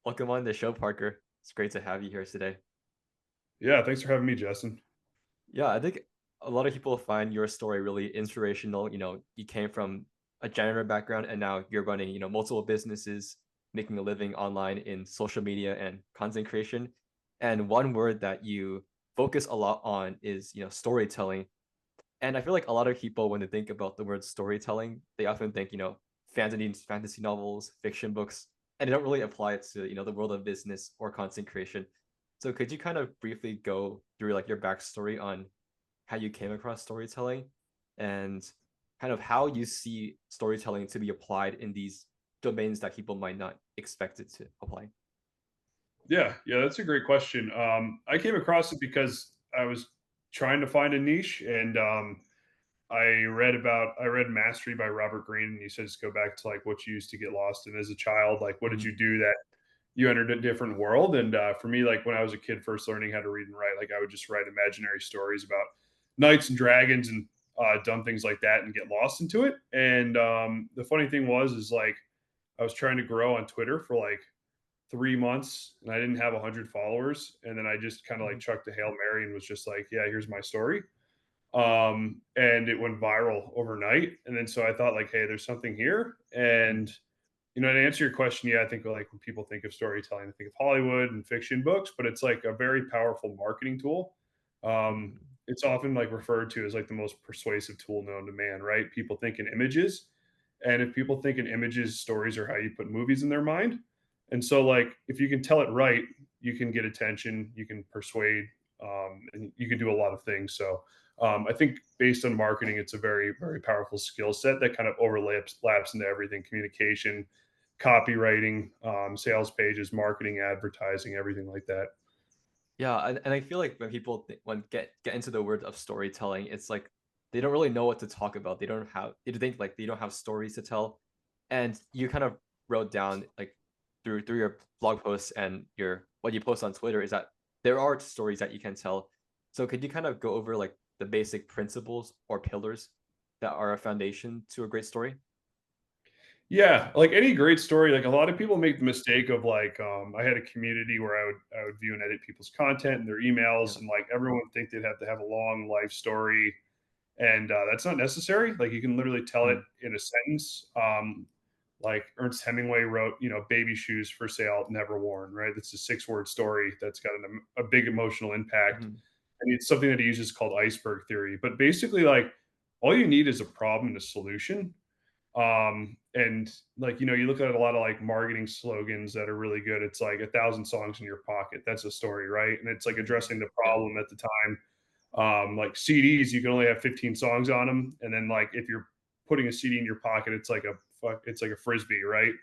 Welcome on the show, Parker. It's great to have you here today. Yeah, thanks for having me, Justin. Yeah, I think a lot of people find your story really inspirational. You came from a janitor background and now you're running, multiple businesses, making a living online in social media and content creation. And one word that you focus a lot on is, storytelling. And I feel like a lot of people, when they think about the word storytelling, they often think, fantasy novels, fiction books, and they don't really apply it to, the world of business or content creation. So could you kind of briefly go through like your backstory on how you came across storytelling and kind of how you see storytelling to be applied in these domains that people might not expect it to apply? Yeah, that's a great question. I came across it because I was trying to find a niche, and I read Mastery by Robert Greene, and he says go back to like what you used to get lost in as a child. Like, what did Mhm. you do that you entered a different world? And for me, like when I was a kid, first learning how to read and write, like I would just write imaginary stories about knights and dragons and dumb things like that, and get lost into it. And the funny thing is like I was trying to grow on Twitter for like 3 months and I didn't have 100 followers. And then I just kind of like Mhm. chucked a Hail Mary and was just like, yeah, here's my story. And it went viral overnight. And then so I thought, like, hey, there's something here. Mhm. And, to answer your question, yeah, I think like when people think of storytelling, they think of Hollywood and fiction books, but it's like a very powerful marketing tool. Mhm. It's often like referred to as like the most persuasive tool known to man, right? People think in images. And if people think in images, stories are how you put movies in their mind. And so, like, if you can tell it right, you can get attention, you can persuade, and you can do a lot of things. So, I think based on marketing, it's a very, very powerful skill set that kind of laps into everything: communication, copywriting, sales pages, marketing, advertising, everything like that. Yeah, and I feel like when people when get into the word of storytelling, it's like they don't really know what to talk about. They think like they don't have stories to tell. And you kind of wrote down like through your blog posts and your what you post on Twitter is that there are stories that you can tell. So could you kind of go over like the basic principles or pillars that are a foundation to a great story? Yeah, like any great story, like a lot of people make the mistake of like, I had a community where I would view and edit people's content and their emails, Yeah. and like everyone would think they'd have to have a long life story, and that's not necessary. Like you can literally tell it Mm. in a sentence. Like Ernest Hemingway wrote, baby shoes for sale, never worn. Right, that's a 6 word story that's got a big emotional impact, Mhm. and it's something that he uses called iceberg theory. But basically, like all you need is a problem and a solution. And like, you look at a lot of like marketing slogans that are really good. It's like 1,000 songs in your pocket. That's a story, right? And it's like Mhm. addressing the Yeah. problem at the time. Like CDs, you can only have 15 songs on them. And then like if you're putting a CD in your pocket, it's like a frisbee, right?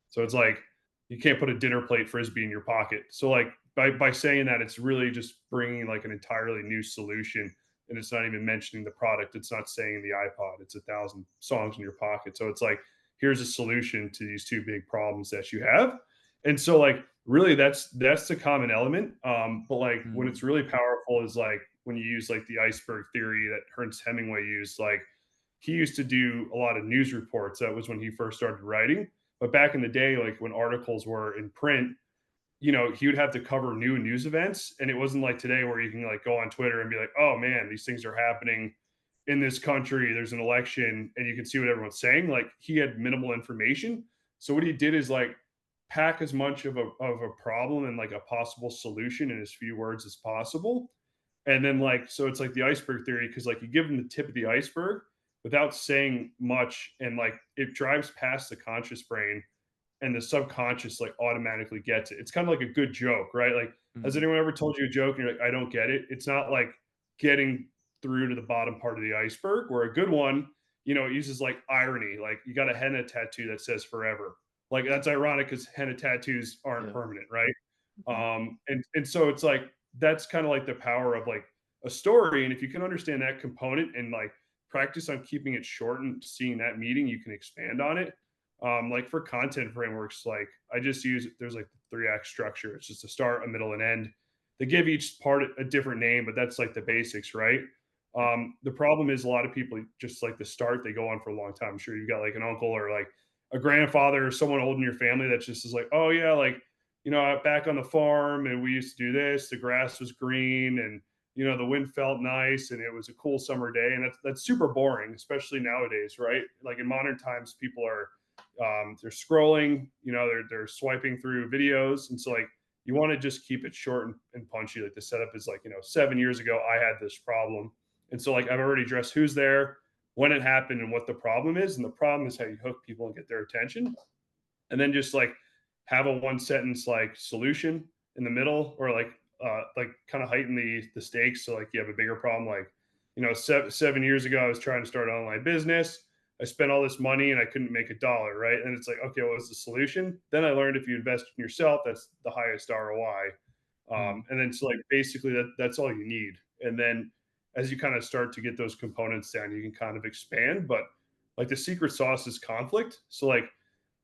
So it's like you can't put a dinner plate frisbee in your pocket. So like by saying that, it's really just bringing like an entirely new solution, and it's not even mentioning the product. It's not saying the iPod. It's 1,000 songs in your pocket. So it's like here's a solution to these two big problems that you have. And so like really that's the common element. But like when it's Mm. really powerful is like when you use like the iceberg theory that Ernest Hemingway used. Like he used to do a lot of news reports. That was when he first started writing. But back in the day, like when articles were in print, he would have to cover new news events. And it wasn't like today where you can like go on Twitter and be like, oh man, these things are happening in this country. There's an election and you can see what everyone's saying. Like he had minimal information. So what he did is like pack as much of a problem and like a possible solution in as few words as possible. And then like, so it's like the iceberg theory, because like you give them the tip of the iceberg without saying much. And like it drives past the conscious brain, and the subconscious like automatically gets it. It's kind of like a good joke, right? Like, has Mhm. anyone ever told you a joke and you're like, I don't get it? It's not like getting through to the bottom part of the iceberg. Where a good one, it uses like irony. Like, you got a henna tattoo that says forever. Like, that's ironic because henna tattoos aren't Yeah. permanent, right? Mhm. And so it's like that's kind of like the power of like a story. And if you can understand that component and like practice on keeping it short and seeing that meeting, you can expand on it. Like for content frameworks, like I just use there's like the 3 act structure. It's just a start, a middle, and end. They give each part a different name, but that's like the basics, right? Yeah. The problem is a lot of people just like the start, they go on for a long time. I'm sure you've got like an uncle or like a grandfather or someone old in your family that just is like, oh yeah, like back on the farm and we used to do this, the grass was green and the wind felt nice and it was a cool summer day. And that's super boring, especially nowadays, right? Like in modern times, people are they're scrolling, they're swiping through videos. And so like you want to just keep it short and punchy. Like the setup is like, 7 years ago, I had this problem. And so like I've already addressed who's there, when it happened, and what the problem is. And the problem is how you hook people and get their attention. And then just like have a one sentence like solution in the middle, or like kind of heighten the stakes. So like you have a bigger problem, like 7 years ago I was trying to start an online business. I spent all this money and I couldn't make $1, right? And it's like, okay, what was the solution? Then I learned if you invest in yourself, that's the highest ROI. Mm. And then so like basically that's all you need. And then as you kind of start to get those components down, you can kind of expand. But like the secret sauce is conflict. So like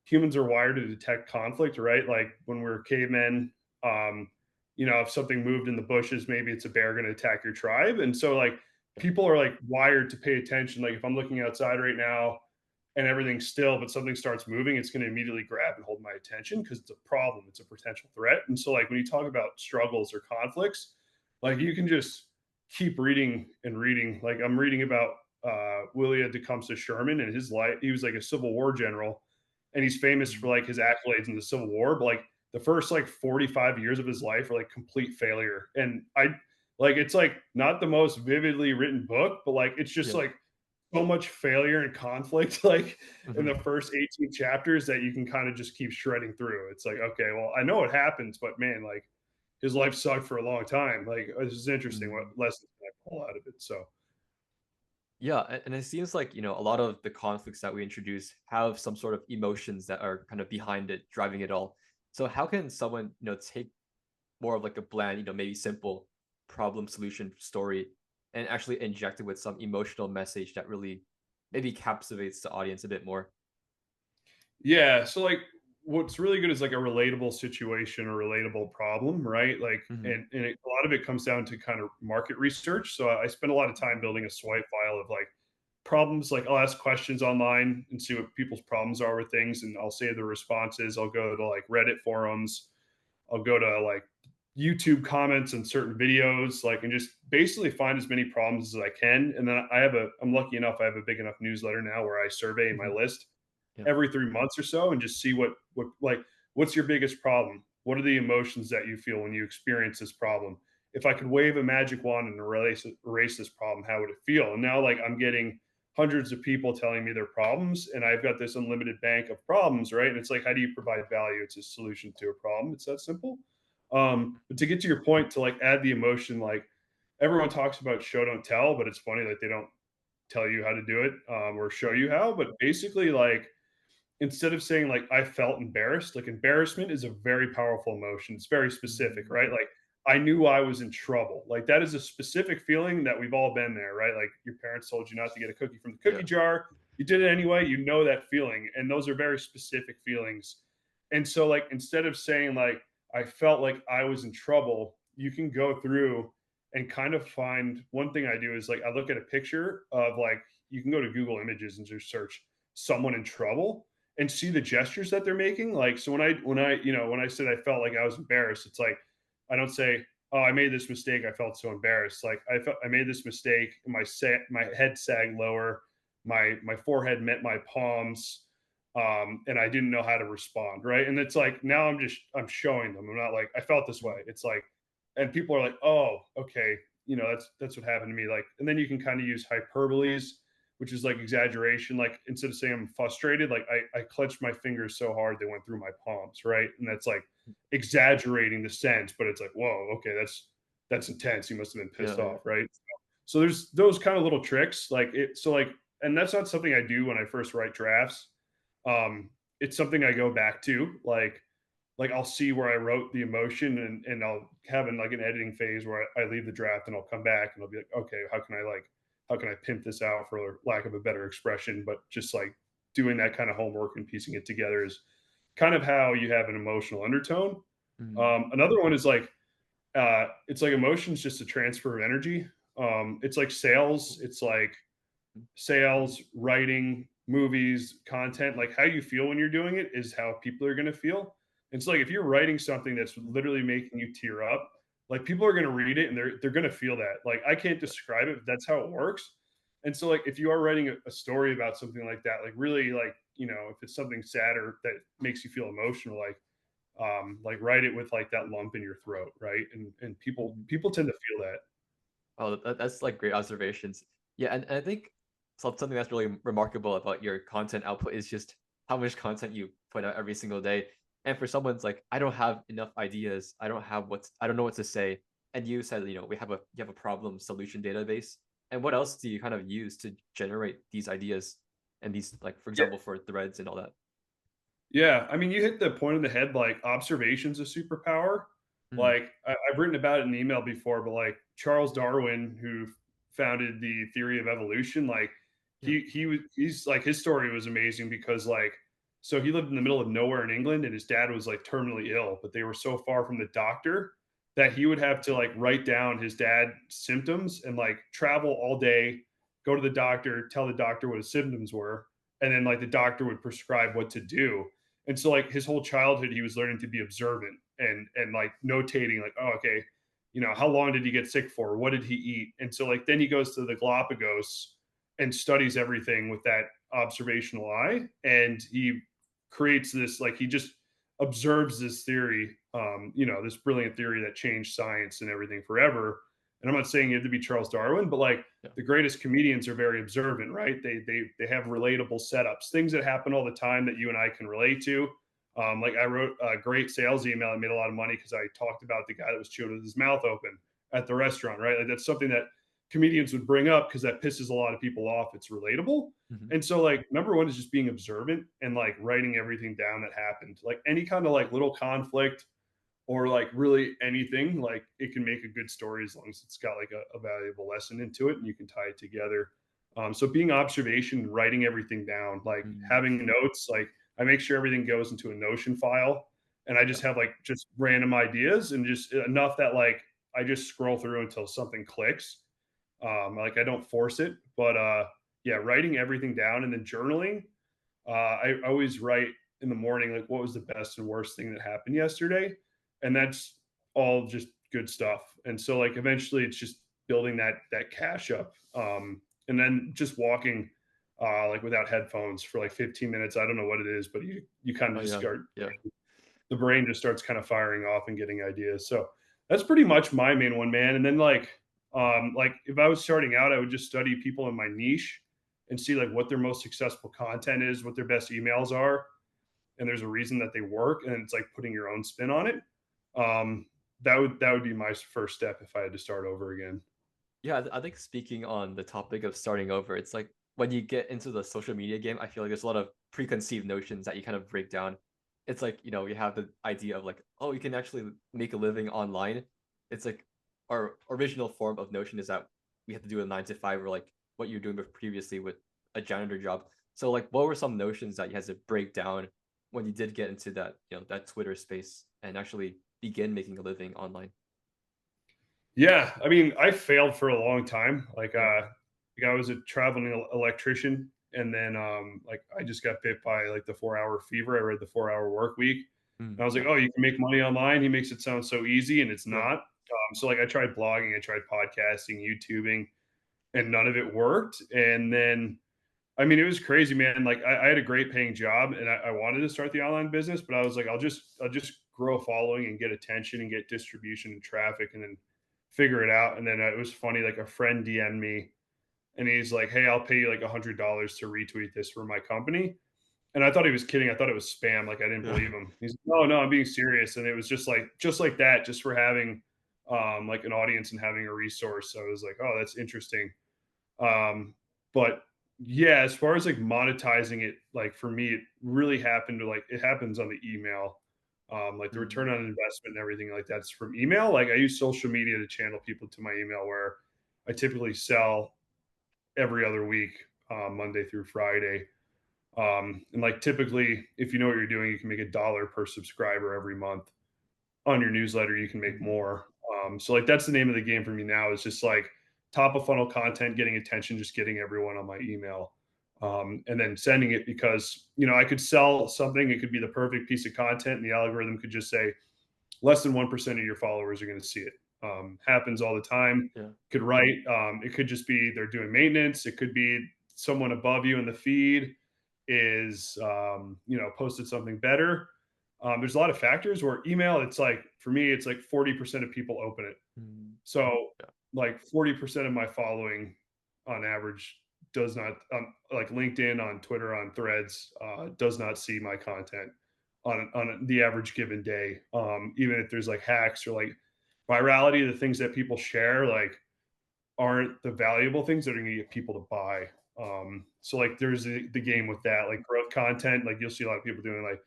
humans are wired to detect conflict, right? Like when we're cavemen, um, if something moved in the bushes, maybe it's a bear going to attack your tribe. And so like people are like wired to pay attention. Like if I'm looking outside right now and everything's still, but something starts moving, it's going to immediately grab and hold my attention because it's a problem, it's a potential threat. And so like when you talk about struggles or conflicts, like you can just keep reading and reading. Like I'm reading about Willia Tecumseh Sherman and his life. He was like a Civil War general, and he's famous for Mm. like his accolades in the Civil War. But like the first like 45 years of his life are like complete failure. And I like it's like not the most vividly written book, but like it's just Yeah. like so much failure and conflict like in Hmm. the first 18 chapters that you can kind of just keep shredding through. It's like, okay, well, I know it happens, but man, like his life sucked for a long time. Like this is interesting what Mm. lessons can I pull out of it. So Yeah, and it seems like, a lot of the conflicts that we introduce have some sort of emotions that are kind of behind it, driving it all. So how can someone, take more of like a bland, maybe simple problem solution story and actually inject it with some emotional message that really maybe captivates the audience a bit more? yeah, so like what's really good is like a relatable situation or relatable problem, right? Like, Hmm. and a lot of it comes down to kind of market research. So I spend a lot of time building a swipe file of like problems. Like I'll ask questions online and see what people's problems are with things, and I'll save the responses. I'll go to like Reddit forums. I'll go to like YouTube comments and certain videos, like, and just basically find as many problems as I can. And then I'm lucky enough, I have a big enough newsletter now where I survey my Hmm. list Yeah. every 3 months or so and just see what like what's your biggest problem? What are the emotions that you feel when you experience this problem? If I could wave a magic wand and erase this problem, how would it feel? And now like I'm getting hundreds of people telling me their problems, and I've got this unlimited bank of problems, right? And it's like, how do you provide value? It's a solution to a problem. It's that simple. But to get to your point, to like add the emotion, like everyone talks about show don't tell, but it's funny, like they don't tell you how to do it, or show you how. But basically, like instead of saying like I felt embarrassed, like embarrassment is a very powerful emotion. It's very specific, Mm. right? Like I knew I was in trouble. Like that is a specific feeling that we've all been there, right? Like your parents told you not to get a cookie from the Yeah. cookie jar. You did it anyway. You know that feeling. And those are very specific feelings. And so like instead of saying like I felt like I was in trouble, you can go through and kind of find one thing I do is like I look at a picture of like you can go to Google Images and just search someone in trouble and see the gestures that they're making. Like, so when I said I felt like I was embarrassed, it's like I don't say, "Oh, I made this mistake. I felt so embarrassed." Like I made this mistake. My head sagged lower. My forehead met my palms, and I didn't know how to respond. Right, and it's like now I'm showing them. I'm not like I felt this Mm. way. It's like, and people are like, "Oh, okay." That's what happened to me. Like, and then you can kind of use hyperboles, which is like exaggeration. Like instead of saying I'm frustrated, like I clenched my fingers so hard they went through my palms, right? And that's like exaggerating the sense, but it's like, whoa, okay, that's intense. You must have been pissed Yeah. Yeah. off, right? So there's those kind of little tricks, like it. So like, and that's not something I do when I first write drafts. It's something I go back to, like I'll see where I wrote the emotion, and I'll have in like an editing phase where I leave the draft and I'll come back and I'll be like, okay, how can I pimp this out for lack of a better expression? But just like doing that kind of homework and piecing it together is kind of how you have an emotional undertone. Mm. Another one is like it's like emotions just a transfer of energy. It's like sales. It's like sales, writing, movies, content. Like how you feel when you're doing it is how people are going to feel. And so like if you're writing something that's literally making you tear up, like people are going to read it and they're going to feel that. Like I can't describe it, but that's how it works. And so like if you are writing a story about something like that, like really like, if it's something sad or that makes you feel emotional, like write it with like that lump in your throat, right? And people Mhm. people tend to feel that. Oh, that's like great observations. Yeah, and I think something that's really remarkable about your content output is just how much content you put out every single day. And for someone's like, I don't have enough ideas, I don't know what to say. And you said, you have a problem solution database. And what else do you kind of use to generate these ideas and these, like, for Yeah. example, for threads and all that? Yeah, I mean, you hit the point of the head. Like, observation's a superpower. Mm, Like, I've written about it in email before, but like Charles Darwin, who founded the theory of evolution, like yeah. he's like his story was amazing because so he lived in the middle of nowhere in England, and his dad was like terminally ill, but they were so far from the doctor that he would have to like write down his dad's symptoms and like travel all day, go to the doctor, tell the doctor what his symptoms were, and then like the doctor would prescribe what to do. And so like his whole childhood he was learning to be observant and like notating like, oh, okay, how long did he get sick for, what did he eat? And so like then he goes to the Galapagos and studies everything with that observational eye, and he creates this, like he just observes this theory, this brilliant theory that changed science and everything forever. And I'm not saying you have to be Charles Darwin, but like Yeah. the greatest comedians are very observant, right? They have relatable setups, things that happen all the time that you and I can relate to. Like I wrote a great sales email. I made a lot of money because I talked about the guy that was chewing with his mouth open at the restaurant, right? Like that's something that comedians would bring up because that pisses a lot of people off. It's relatable. Mhm. And so like number one is just being observant and like writing everything down that happened. Like any kind of like little conflict or like really anything, like it can make a good story as long as it's got like a valuable lesson into it and you can tie it together. So being observation, writing everything down, like Mm, having notes, like I make sure everything goes into a Notion file, and I yeah. just have like just random ideas and just enough that like I just scroll through until something clicks. Like I don't force it, but yeah, writing everything down and then journaling. I always write in the morning, like what was the best and worst thing that happened yesterday, and that's all just good stuff. And so like eventually, it's just building that cache up, and then just walking, like without headphones for like 15 minutes. I don't know what it is, but you kind Oh of just yeah. start, Yeah. the brain just starts kind of firing off and getting ideas. So that's pretty much my main one, man. And then like if I was starting out, I would just study people in my niche and see like what their most successful content is, what their best emails are, and there's a reason that they work, and it's like putting your own spin on it. That would be my first step if I had to start over again. Yeah, I think speaking on the topic of starting over, it's like when you get into the social media game, I feel like there's a lot of preconceived notions that you kind of break down. It's like, you have the idea of like, oh, you can actually make a living online. It's like our original form of notion is that we have to do a 9 to 5 or like what you're doing previously with a janitor job. So like what were some notions that you had to break down when you did get into that, that Twitter space and actually begin making a living online? Yeah, I mean, I failed for a long time. Yeah. Like I was a traveling electrician, and then like I just got bit by like the 4 hour fever. I read the 4 hour work week, and Mm, I was like, yeah. oh, you can make money online. He makes it sound so easy, and it's Yeah. not. So like I tried blogging, I tried podcasting, YouTubing, and none of it worked. And then I mean, it was crazy, man. Like I had a great paying job, and I wanted to start the online business, but I was like, I'll just grow a following and get attention and get distribution and traffic, and then figure it out. And then it was funny, like a friend DM'd me, and he's like, "Hey, I'll pay you like $100 to retweet this for my company." And I thought he was kidding. I thought it was spam. Like I didn't Yeah. believe him. He's like, "No, no, I'm being serious." And it was just like that, just for having like an audience and having a resource. So I was like, "Oh, that's interesting." But yeah, as far as like monetizing it, like for me, it really happened to like it happens on the email. Like the Mm, return on investment and everything like that's from email. Like I use social media to channel people to my email, where I typically sell every other week, Monday through Friday. And like typically, if you know what you're doing, you can make $1 per subscriber every month. On your newsletter, you can make mm. more. So like that's the name of the game for me now. Is just like top of funnel content, getting attention, just getting everyone on my email. and then sending it because I could sell something. It could be the perfect piece of content, and the algorithm could just say less than 1% of your followers are going to see it. Happens all the time. Yeah. Could write. It could just be they're doing maintenance. It could be someone above you in the feed is posted something better. There's a lot of factors where email, it's like for me, it's like 40% of people open it. Mm, So yeah. like 40% of my following on average does not like LinkedIn, on Twitter, on Threads, does not see my content on the average given day. Even if there's like hacks or like virality, the things that people share like aren't the valuable things that are going to get people to buy. So like there's the game with that, like growth content. Like you'll see a lot of people doing like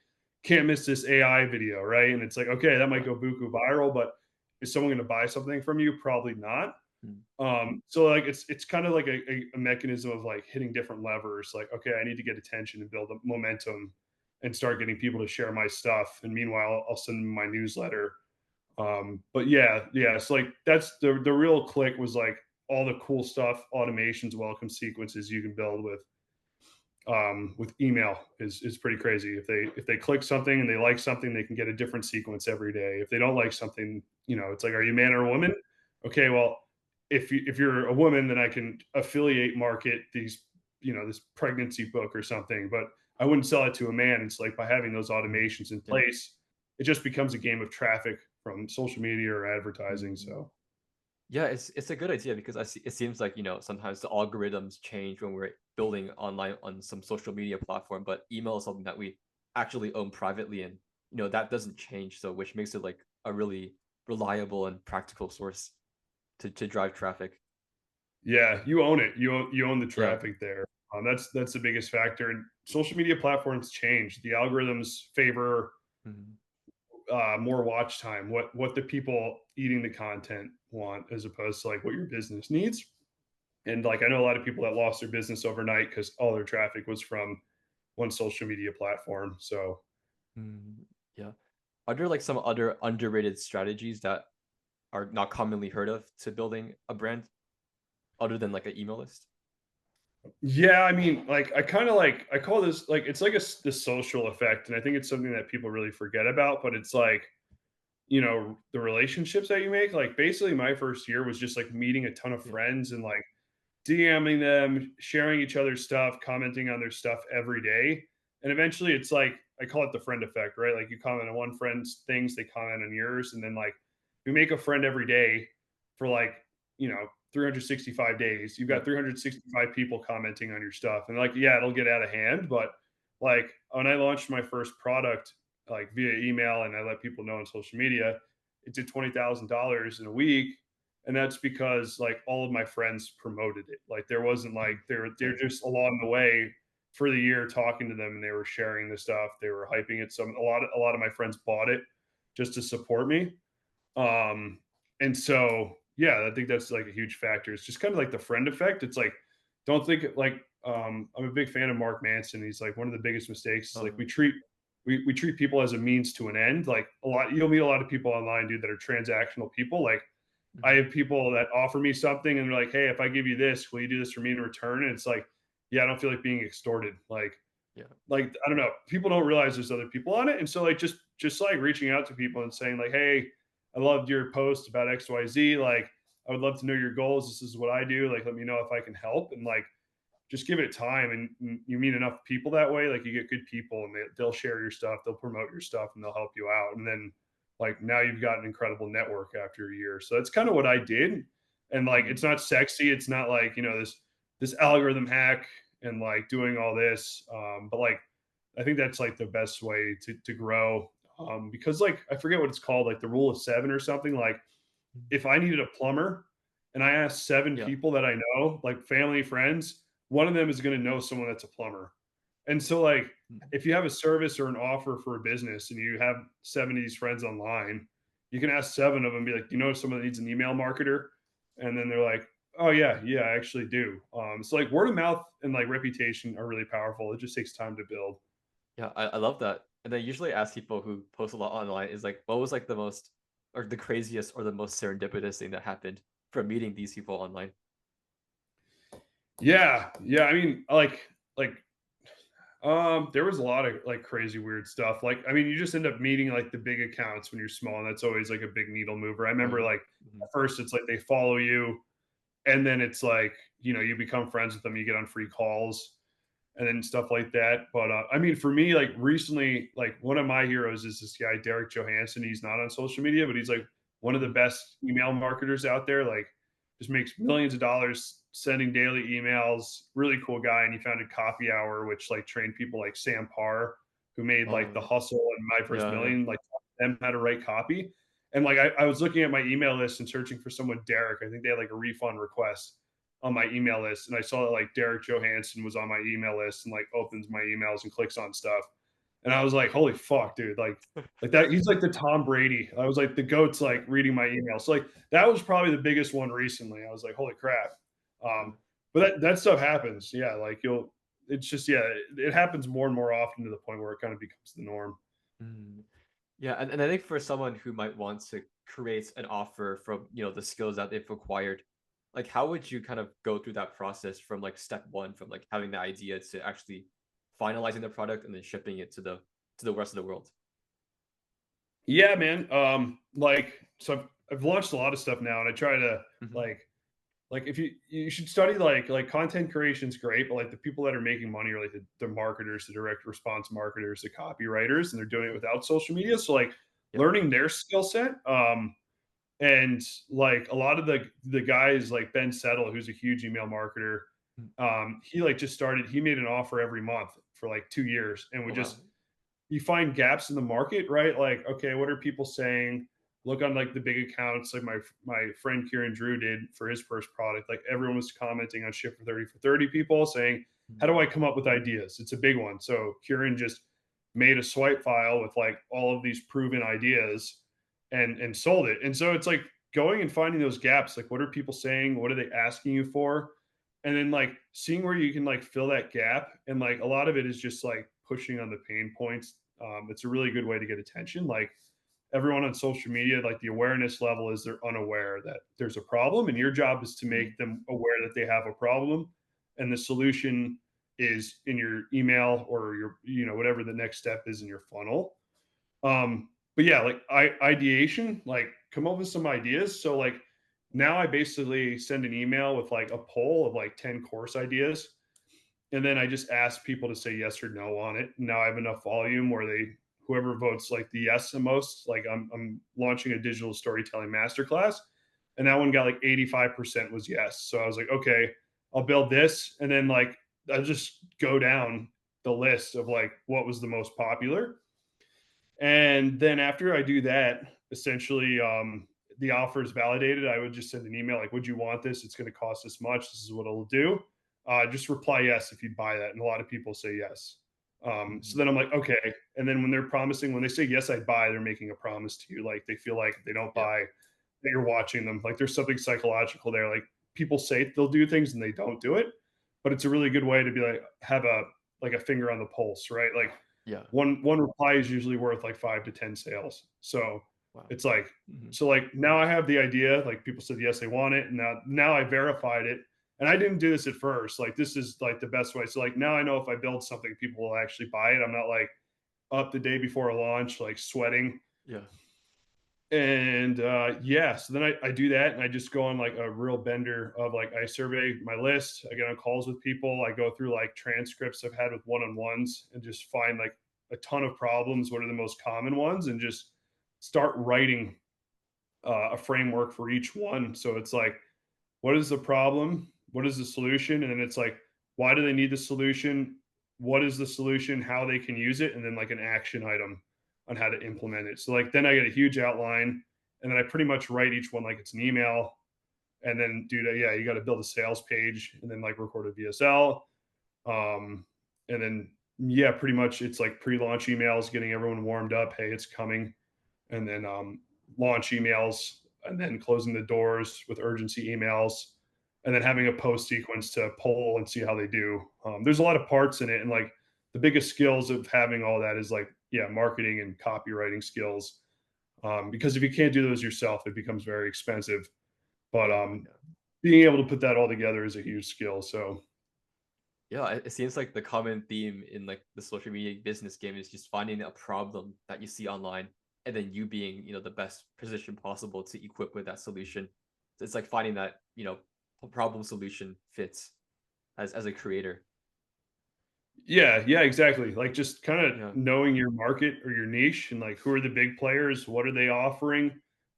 can't miss this AI video, right? And it's like okay, that might Yeah. go buku viral, but is someone going to buy something from you? Probably not. Mm, So like it's kind of like a mechanism of like hitting different levers. Like okay, I need to get attention and build a momentum and start getting people to share my stuff. And meanwhile, I'll send them my newsletter. But yeah. So like that's the real click was like all the cool stuff, automations, welcome sequences you can build with email is pretty crazy. If they click something and they like something, they can get a different sequence every day. If they don't like something, it's like, are you a man or a woman? Okay, well, if you're a woman, then I can affiliate market this pregnancy book or something, but I wouldn't sell it to a man. It's like by having those mm, automations in yeah. place, it just becomes a game of traffic from social media or advertising. Mm. So Yeah, it's a good idea because it seems like, sometimes the algorithms change when we're building online on some social media platform, but email is something that we actually own privately, and that doesn't change, so which makes it like a really reliable and practical source to drive traffic. yeah, you own it. You own the Yeah. traffic there. That's the biggest factor. And social media platforms change. The algorithms favor Mhm. more watch time. What the people eating the content want, as opposed to like what your business needs. And like I know a lot of people that lost their business overnight because all their traffic was from one social media platform. So Mm, yeah. Are there like some other underrated strategies that are not commonly heard of to building a brand other than like an email list? yeah, I mean, like I kind of like I call this like it's like the social effect, and I think it's something that people really forget about. But it's like the relationships that you make. Like basically, my first year was just like meeting a ton of Yeah. friends and like DMing them, sharing each other's stuff, commenting on their stuff every day. And eventually it's like I call it the friend effect, right? Like you comment on one friend's things, they comment on yours, and then like you make a friend every day for like, 365 days. You've Yeah. got 365 people commenting on your stuff. And like, yeah, it'll get out of hand, but like when I launched my first product like via email and I let people know on social media, it did $20,000 in a week, and that's because like all of my friends promoted it. Like there wasn't like Mm, they're yeah. just along the way for the year talking to them, and they were sharing the stuff, they were hyping it. A lot of my friends bought it just to support me. um and so yeah, I think that's like a huge factor. It's just kind of like the friend effect. It's like don't think like I'm a big fan of Mark Manson. He's like one of the biggest mistakes is like Uh, we treat people as a means to an end. Like you'll meet a lot of people online, dude, that are transactional people. Like I mhm. have people that offer me something and they're like, "Hey, if I give you this, will you do this for me in return?" And it's like, yeah, I don't feel like being extorted. Yeah. Like I don't know, people don't realize there's other people on it, and so like just like reaching out to people and saying like, "Hey, I loved your post about XYZ. Like, I would love to know your goals. This is what I do. Like, let me know if I can help." And like, just give it time, and you meet enough people that way. Like, you get good people, and they'll share your stuff, they'll promote your stuff, and they'll help you out. And then like now you've got an incredible network after a year. So that's kind of what I did. And like, Mm, it's not sexy. It's not like this algorithm hack and like doing all this. But like, I think that's like the best way to grow. Because like I forget what it's called, like the rule of seven or something. Like mm. if I needed a plumber and I asked seven Yeah. people that I know, like family, friends, one of them is going to know someone that's a plumber. And so, like, Mm. if you have a service or an offer for a business and you have seven of these friends online, you can ask seven of them, be like, "Do you know someone that needs an email marketer?" And then they're like, "Oh yeah, I actually do." So like word of mouth and like reputation are really powerful. It just takes time to build. Yeah, I love that. And I usually ask people who post a lot online is like, what was like the most or the craziest or the most serendipitous thing that happened from meeting these people online? Yeah. I mean, like there was a lot of like crazy weird stuff. Like, I mean, you just end up meeting like the big accounts when you're small, and that's always like a big needle mover. I remember Right. like Mhm. at first it's like they follow you, and then it's like, you know, you become friends with them, you get on free calls and then stuff like that. But I mean, for me, like recently, like one of my heroes is this guy, Derek Johansson. He's not on social media, but he's like one of the Mhm. best email marketers out there. Like, just makes millions of dollars sending daily emails. Really cool guy. And he founded Copy Hour, which like trained people like Sam Parr, who made like The Oh, Hustle and My First yeah, yeah. Million, like taught them how to write copy. And like I was looking at my email list and searching for someone, Derek. I think they had like a refund request on my email list, and I saw that like Derek Johansson was on my email list and like opens my emails and clicks on stuff. And I was like, holy fuck, dude. Like that, he's like the Tom Brady. I was like, the goat's Yeah, like reading my emails. So like that was probably the biggest one recently. I was like, holy crap. yeah. But that stuff happens. Yeah, like it's just yeah, it happens more and more often to the point where it kind of becomes the norm. Mm. Yeah, and I think for someone who might want to create an offer from, the skills that they've acquired, like how would you kind of go through that process from like step one, from like having the idea to actually finalizing the product and then shipping it to the rest of the world? Yeah, man. Like so I've launched a lot of stuff now, and I try to Hmm. like if you should study like content creation's great, but like the people that are making money are like the marketers, the direct response marketers, the copywriters, and they're doing it without social media. So like Yeah. learning their skill set. And like a lot of the guys like Ben Settle, who's a huge email marketer, Mm. he like just started, he made an offer every month for like 2 years and Oh would wow. just you find gaps in the market, right? Like, okay, what are people saying? Look on like the big accounts, like my friend Kieran Drew did for his first product. Like everyone was commenting on Ship for 30 people saying, how Mm. do I come up with ideas? It's a big one. So Kieran just made a swipe file with like all of these proven ideas and sold it. And so it's like going and finding those gaps. Like, what are people saying? What are they asking you for? And then like seeing where you can like fill that gap. And like a lot of it is just like pushing on the pain points. It's a really good way to get attention. Like everyone on social media, like the awareness level is they're unaware that there's a problem, and your job is to Mm. make them aware that they have a problem, and the solution is in your email or your, you know, whatever the next step is in your funnel. But yeah, like ideation, like come up with some ideas. So like now I basically send an email with like a poll of like 10 course ideas, and then I just ask people to say yes or no on it. Now I have enough volume where they whoever votes like the yes the most, like I'm launching a digital storytelling masterclass, and that one got like 85% was yes. So I was like, okay, I'll build this, and then like I'll just go down the list of like what was the most popular. And then after I do that, essentially the offer is validated. I would just send an email like, would you want this? It's going to cost this much. This is what it'll do. Just reply yes if you buy that. And a lot of people say yes. So Mhm. then I'm like, okay. And then when they're promising, when they say yes, I buy, they're making a promise to you. Like they feel like if they don't Yeah. buy, that you're watching them. Like there's something psychological there. Like people say they'll do things and they don't do it, but it's a really good way to be like have a like a finger on the pulse, right? Like Yeah. one reply is usually worth like 5 to 10 sales. So Wow. it's like Mhm. so like now I have the idea, like people said yes they want it, and now I verified it. And I didn't do this at first. Like this is like the best way. So like now I know if I build something, people will actually buy it. I'm not like up the day before a launch, like sweating. Yeah. And yeah, so then I do that and I just go on like a real bender of like I survey my list, I get on calls with people, I go through like transcripts I've had with one-on-ones and just find like a ton of problems, what are the most common ones, and just start writing a framework for each one. So it's like, what is the problem? What is the solution? And then it's like, why do they need the solution? What is the solution? How they can use it? And then like an action item on how to implement it. So like then I get a huge outline, and then I pretty much write each one like it's an email. And then do that. Yeah, you got to build a sales page and then like record a VSL. Um, and then yeah, pretty much it's like pre-launch emails, getting everyone warmed up. Hey, it's coming. And then launch emails, and then closing the doors with urgency emails, and then having a post sequence to poll and see how they do. There's a lot of parts in it, and like the biggest skills of having all that is like yeah, marketing and copywriting skills. Because if you can't do those yourself, it becomes very expensive. But Yeah. Yeah. being able to put that all together is a huge skill. So Yeah, it seems like the common theme in like the social media business game is just finding a problem that you see online and then you being, the best position possible to equip with that solution. So it's like finding that, problem solution fits as a creator. Yeah, yeah, exactly. Like just kind of Yeah. knowing your market or your niche and like who are the big players, what are they offering,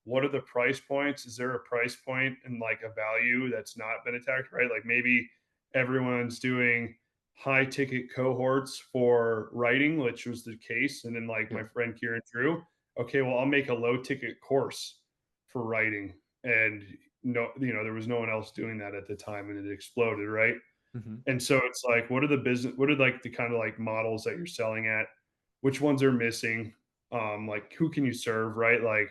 what are the price points? Is there a price point and like a value that's not been attacked, right? Like maybe everyone's doing high ticket cohorts for writing, which was the case. And then like Yeah. my friend Kieran Drew, okay, well, I'll make a low ticket course for writing. And no, there was no one else doing that at the time and it exploded, right? Hmm. And so it's like, what are like the kind of like models that you're selling at? Which ones are missing? Like who can you serve, right? Like,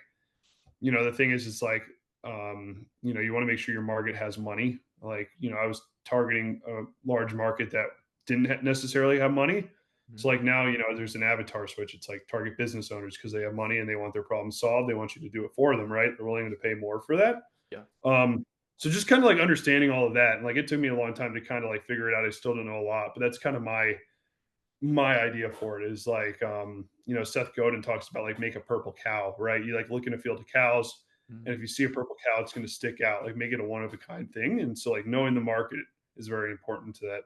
the thing is, it's like, you want to make sure your market has money. Like, I was targeting a large market that didn't necessarily have money. Hmm. So like now, there's an avatar switch. It's like target business owners because they have money and they want their problem solved. They want you to do it for them, right? They're willing to pay more for that. Yeah. Um, so just kind of like understanding all of that, and like it took me a long time to kind of like figure it out. I still don't know a lot, but that's kind of my idea for it is like, Seth Godin talks about like make a purple cow, right? You like look in a field of cows, and if Mhm. you see a purple cow, it's going to stick out. Like make it a one of a kind thing, and so like knowing the market is very important to that.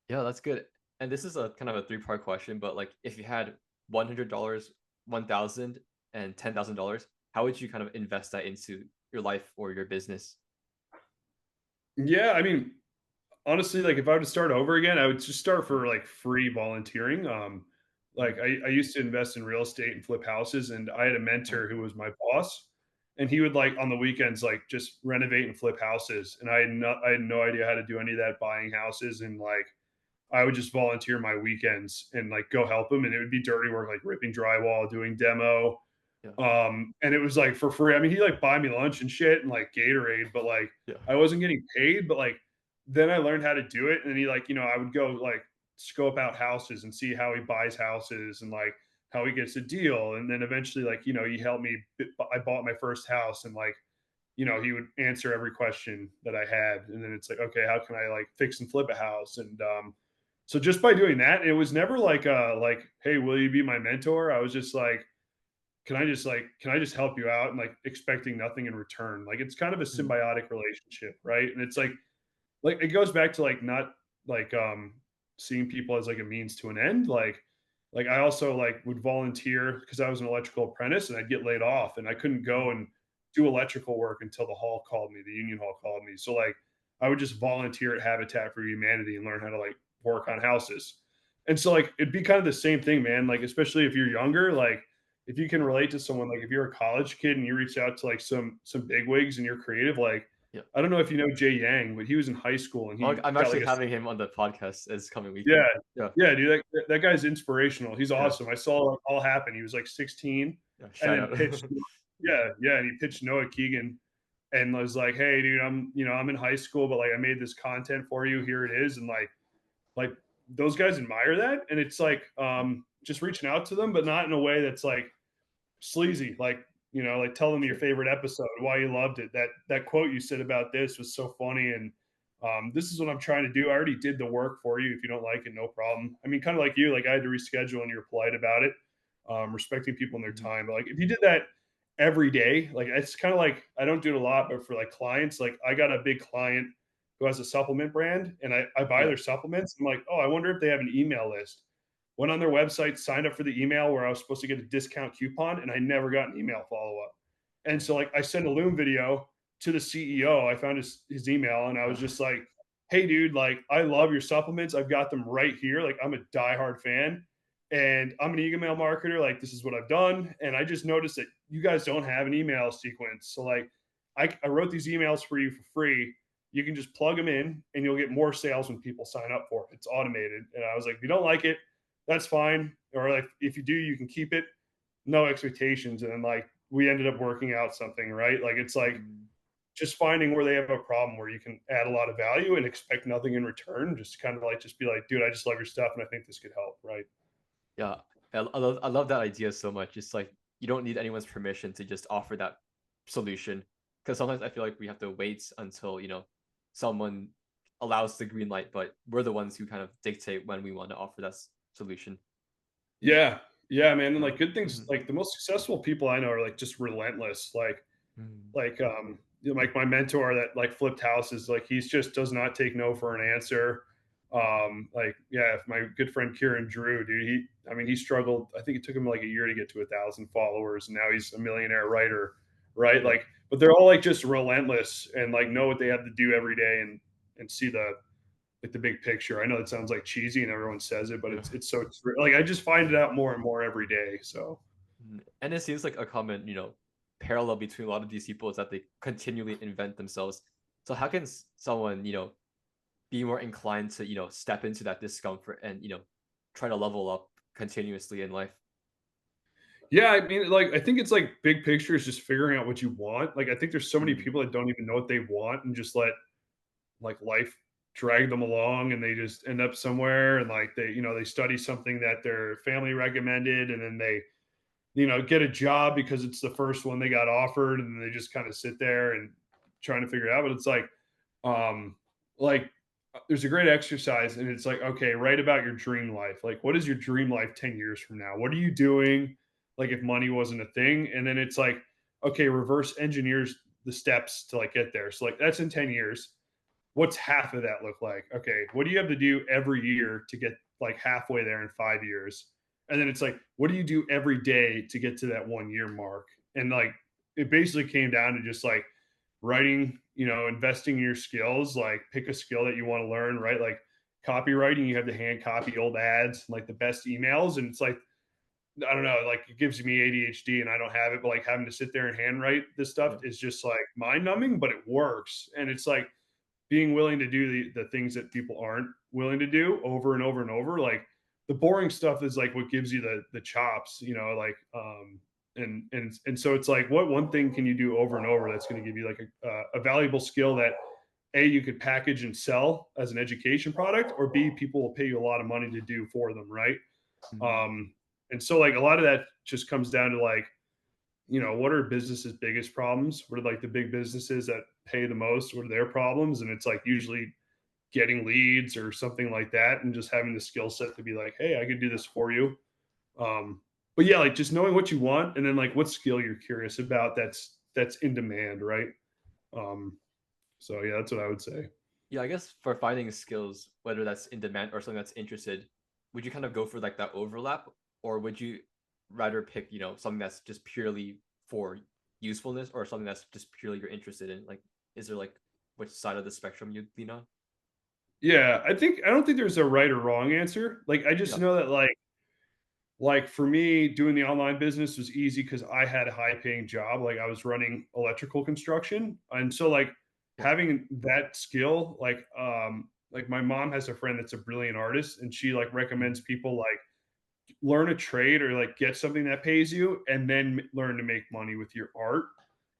Yeah, that's good. And this is a kind of a three-part question, but like if you had $100, 1,000, and $10,000, how would you kind of invest that into your life or your business? Yeah, I mean, honestly, like if I were to start over again, I would just start Yeah. for like free volunteering. Like Mhm. I used to invest in real estate and flip houses, and I had a Yeah. mentor who was my boss, and he would like on the weekends like just renovate and flip houses, and I had no idea how to do any of that buying houses, and like I would just volunteer my weekends and like go help him, and it would be dirty work like ripping drywall, doing demo, Yeah. and it was like for free. I mean, he like buy me lunch and shit and like Gatorade, but like Yeah. I wasn't getting paid. But like then I learned how to do it, and he like I would go like scope out houses and see how he buys houses and like how he gets a deal, and then eventually like he helped me. I bought my first house, and like he would answer every question that I had, and then it's like okay, how can I like fix and flip a house and so just by doing that, it was never like hey, will you be my mentor? I was just like can I just help you out and like expecting nothing in return? Like it's kind of a Mhm. symbiotic relationship, right? And it's like it goes back to like not like seeing people as like a means to an end. Like I also like would volunteer because I was an electrical apprentice and I'd get laid off and I couldn't go Mhm. and do electrical work until the hall called me, the union hall called me. So like I would just volunteer at Habitat for Humanity and learn how to like work on houses. And so like it'd be kind of the same thing, man. Like especially if you're younger, like if you can Yeah. relate to someone, like if you're a college kid and you reach out to like some big wigs and you're creative, like Yeah. I don't know if you know Jay Yang, but he was in high school and Oh, he I'm got actually like a having him on the podcast this coming yeah, weekend. Yeah. yeah, dude. That guy's inspirational. He's Yeah. awesome. I saw it all happen. He was like 16 Yeah. and Shout then out. pitched. Yeah, yeah, and he pitched Noah Keegan and was like, "Hey, dude, I'm in high school, but like I made this content for you. Here it is." And like those guys admire that, and it's like just reaching out to them, but not in a way that's like sleazy, like like tell them your Sure. favorite episode, why you loved it. That quote you said about this was so funny, and this is what I'm trying to do. I already did the work for you. If you don't like it, no problem. I mean, kind of like you, like I had to reschedule, and you were polite about it, respecting people in their Mhm. time. But like if you did that every day, like it's kind of like I don't do it a lot, but for like clients, like I got a big client who has a supplement brand, and I buy Yeah. their supplements. I'm like, oh, I wonder if they have an email list. Went on their website, signed up for the email where I was supposed to get a discount coupon, and I never got an email follow up. And Oh. so, like, I sent a Loom video to the CEO. I found his email, and I was Yeah. just like, "Hey, dude, like, I love your supplements. I've got them right here. Like, I'm a diehard fan, and I'm an email marketer. Like, this is what I've done. And I just noticed that you guys don't have an email sequence. So, like, I wrote these emails for you for free. You can just plug them in, and you'll get more sales when people sign up for it. It's automated." And I was like, "If you don't like it, that's fine. Or like if you do, you can keep it. No expectations." And then like we ended up working out something, right? Like it's like Mm. just finding where they have a problem where you can add a lot of value and expect nothing in return. Just kind of like just be like, dude, I just love your stuff and I think this could help, right? Yeah. I love that idea so much. It's like you don't need anyone's permission to just offer that solution. Because sometimes I feel like we have to wait until, someone allows the green light, but we're the ones who kind of dictate when we want to offer that solution. Yeah. Yeah, man, and, Yeah. like, good things Mhm. like, the most successful people I know are, like, just relentless, Mm. like my mentor that like flipped houses, like he's just does not take no for an answer. Like yeah, my good friend Kieran Drew, dude, I mean, he struggled. I think it took him like a year to get to 1,000 followers, and now he's a millionaire writer, right? Yeah. Like, but they're all like just relentless and like know what they have to do every day and see the like the big picture. I know it sounds like cheesy and everyone says it, but Yeah. it's so true. Like I just find it out more and more every day. So And it seems like a common, parallel between a lot of these people is that they continually invent themselves. So how can someone, be more inclined to, step into that discomfort and, try to level up continuously in life? yeah, I mean, like, I think it's like big picture is just figuring out what you want. Like, I think there's so many Mm, people that don't even know what they want and just let like life drag them along and they just end up somewhere and like they study something that their family recommended and then they, get a job because it's the first one they got offered and they just kind of sit there and trying to figure it out. But it's um, like there's a great exercise and it's like, okay, write about your dream life. Like, what is your dream life 10 years from now? What are you doing? Like, if money wasn't a thing. And then it's like, okay, reverse engineers the steps to like get there. So, like, that's in 10 years. What's half of that look like? Okay, what do you have to do every year to get like halfway there in 5 years? And then it's like, what do you do every day to get to that 1 year mark? And like, it basically came down to just like writing, investing in your skills, like pick a skill that you want to learn, right? Like copywriting, you have to hand copy old ads, like the best emails. And it's like, I don't know, like it gives me ADHD and I don't have it, but like having to sit there and handwrite this stuff yeah. is just like mind numbing, but it works. And it's like being willing to do the things that people aren't willing to do over and over and over. Like the boring stuff is like what gives you the chops, and so it's like what one thing can you do over and over that's going to give you like a valuable skill that a you could package and sell as an education product, or b people will pay you a lot of money to do for them, right? Mm, um and so like a lot of that just comes down to like, what are businesses' biggest problems? What are like the big businesses that pay the most? What are their problems? And it's like usually getting leads or something like that, and just having the skill set to be like, hey, I can do this for you. Um, but yeah, like just knowing what you want, and then like what skill you're curious about that's in demand, right? Um, so yeah, that's what I would say. yeah, I guess for finding skills, whether that's in demand or something that's interested, would you kind of go for like that overlap, or would you rather pick, something that's just purely for usefulness, or something that's just purely you're interested in? Like, is there like which side of the spectrum you'd lean on? Yeah, I don't think there's a right or wrong answer. Like I just Yeah. know that like for me doing the online business was easy because I had a high paying job. Like I was running electrical construction, and so like Yeah. having that skill, like my mom has a friend that's a brilliant artist and she like recommends Mm, people like learn a trade or like get something that pays you and then learn to make money with your art.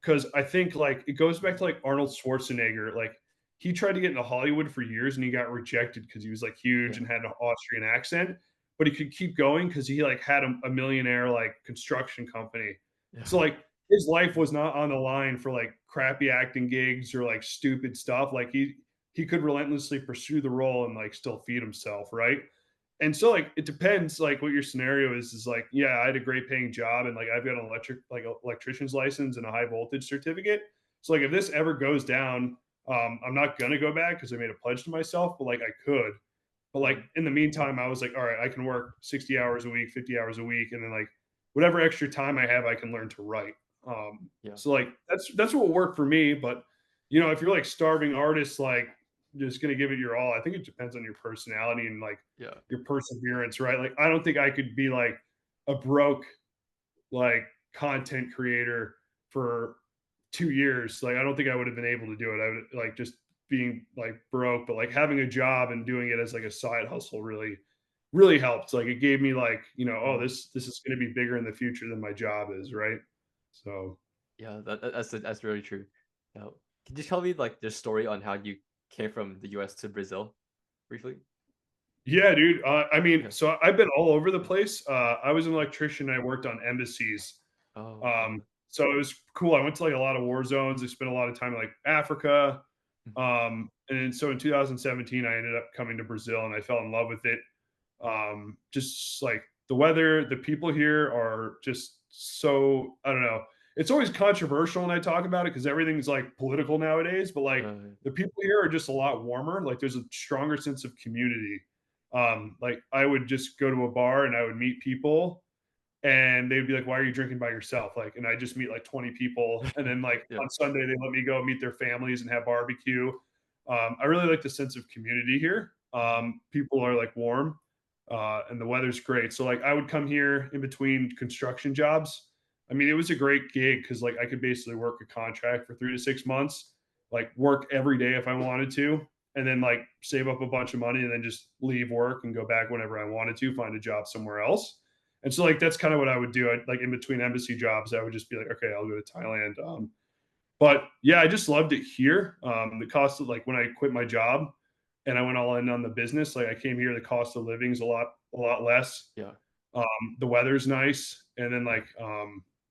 Cause I think like it goes back to like Arnold Schwarzenegger. Like he tried to get into Hollywood for years and he got rejected because he was like huge yeah. and had an Austrian accent, but he could keep going because he like had a millionaire like construction company. Yeah. So like his life was not on the line for like crappy acting gigs or like stupid stuff. Like he could relentlessly pursue the role and like still feed himself, right? And so like it depends like what your scenario is like, yeah, I had a great paying job and like I've got an electrician's license and a high voltage certificate. So like if this ever goes down, I'm not gonna go back because I made a pledge to myself, but like I could. But like Mm, in the meantime, I was like, all right, I can work 60 hours a week, 50 hours a week, and then like whatever extra time I have, I can learn to write. yeah. So like that's what worked for me. But if you're like starving artists, like just gonna give it your all, I think it depends on your personality and like Yeah. your perseverance, right? Like I don't think I could be like a broke like content creator for 2 years. Like I don't think I would have been able to do it. I would like just being like broke, but like having a job and doing it as like a side hustle really helped. Like it gave me like, oh, Mm, this is going to be bigger in the future than my job is, right? So yeah. That's really true. Now, can you tell me like the story on how you came from the U.S. to Brazil briefly? yeah, dude. I mean, Yeah. so I've been all over the place. I was an electrician. I worked on embassies. Oh, okay. So it was cool. I went to like a lot of war zones. I spent a lot of time in like Africa. Mhm. And so in 2017, I ended up coming to Brazil and I fell in love with it. Just like the weather, the people here are just so, I don't know. It's always controversial when I talk about it because everything's like political nowadays, but like Uh, the people here are just a lot warmer. Like there's a stronger sense of community. Like I would just go to a bar and I would meet people and they'd be like, "Why are you drinking by yourself?" Like, and I just meet like 20 people, and then like yeah. on Sunday they let me go meet their families and have barbecue. I really like the sense of community here. Mhm. People are like warm, and the weather's great. So like I would come here in between construction jobs. I mean, it was a great gig because like I could basically work a contract for 3 to 6 months, like work every day if I wanted to, and then like save up a bunch of money and then just leave work and go back whenever I wanted to, find a job somewhere else. And so like that's kind of what I would do. I like in between embassy jobs, I would just be like, okay, I'll go to Thailand. But yeah, I just loved it here. The cost of like when I quit my job and I went all in on the business, like I came here, the cost of living is a lot less. Yeah. The weather's nice, and then Yeah. like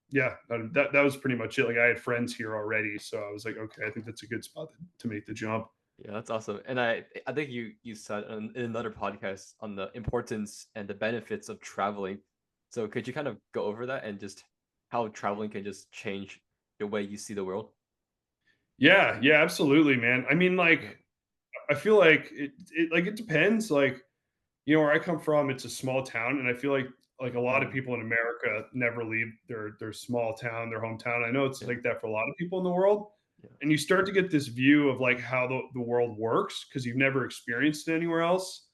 yeah, that was pretty much it. Like I had friends here already, so I was like, okay, I think that's a good spot to make the jump. Yeah, that's awesome. And I think you said in another podcast on the importance and the benefits of traveling. So could you kind of go over that and just how traveling can just change the way you see the world? Yeah, yeah, absolutely, man. I mean, Yeah. like I feel like it depends. Like where I come from, it's a small town, and I feel like a lot of Mm, people in America never leave their small town, their hometown. I know it's yeah. like that for a lot of people in the world, Yeah. and you start to get this view of like how the world works because you've never experienced it anywhere else,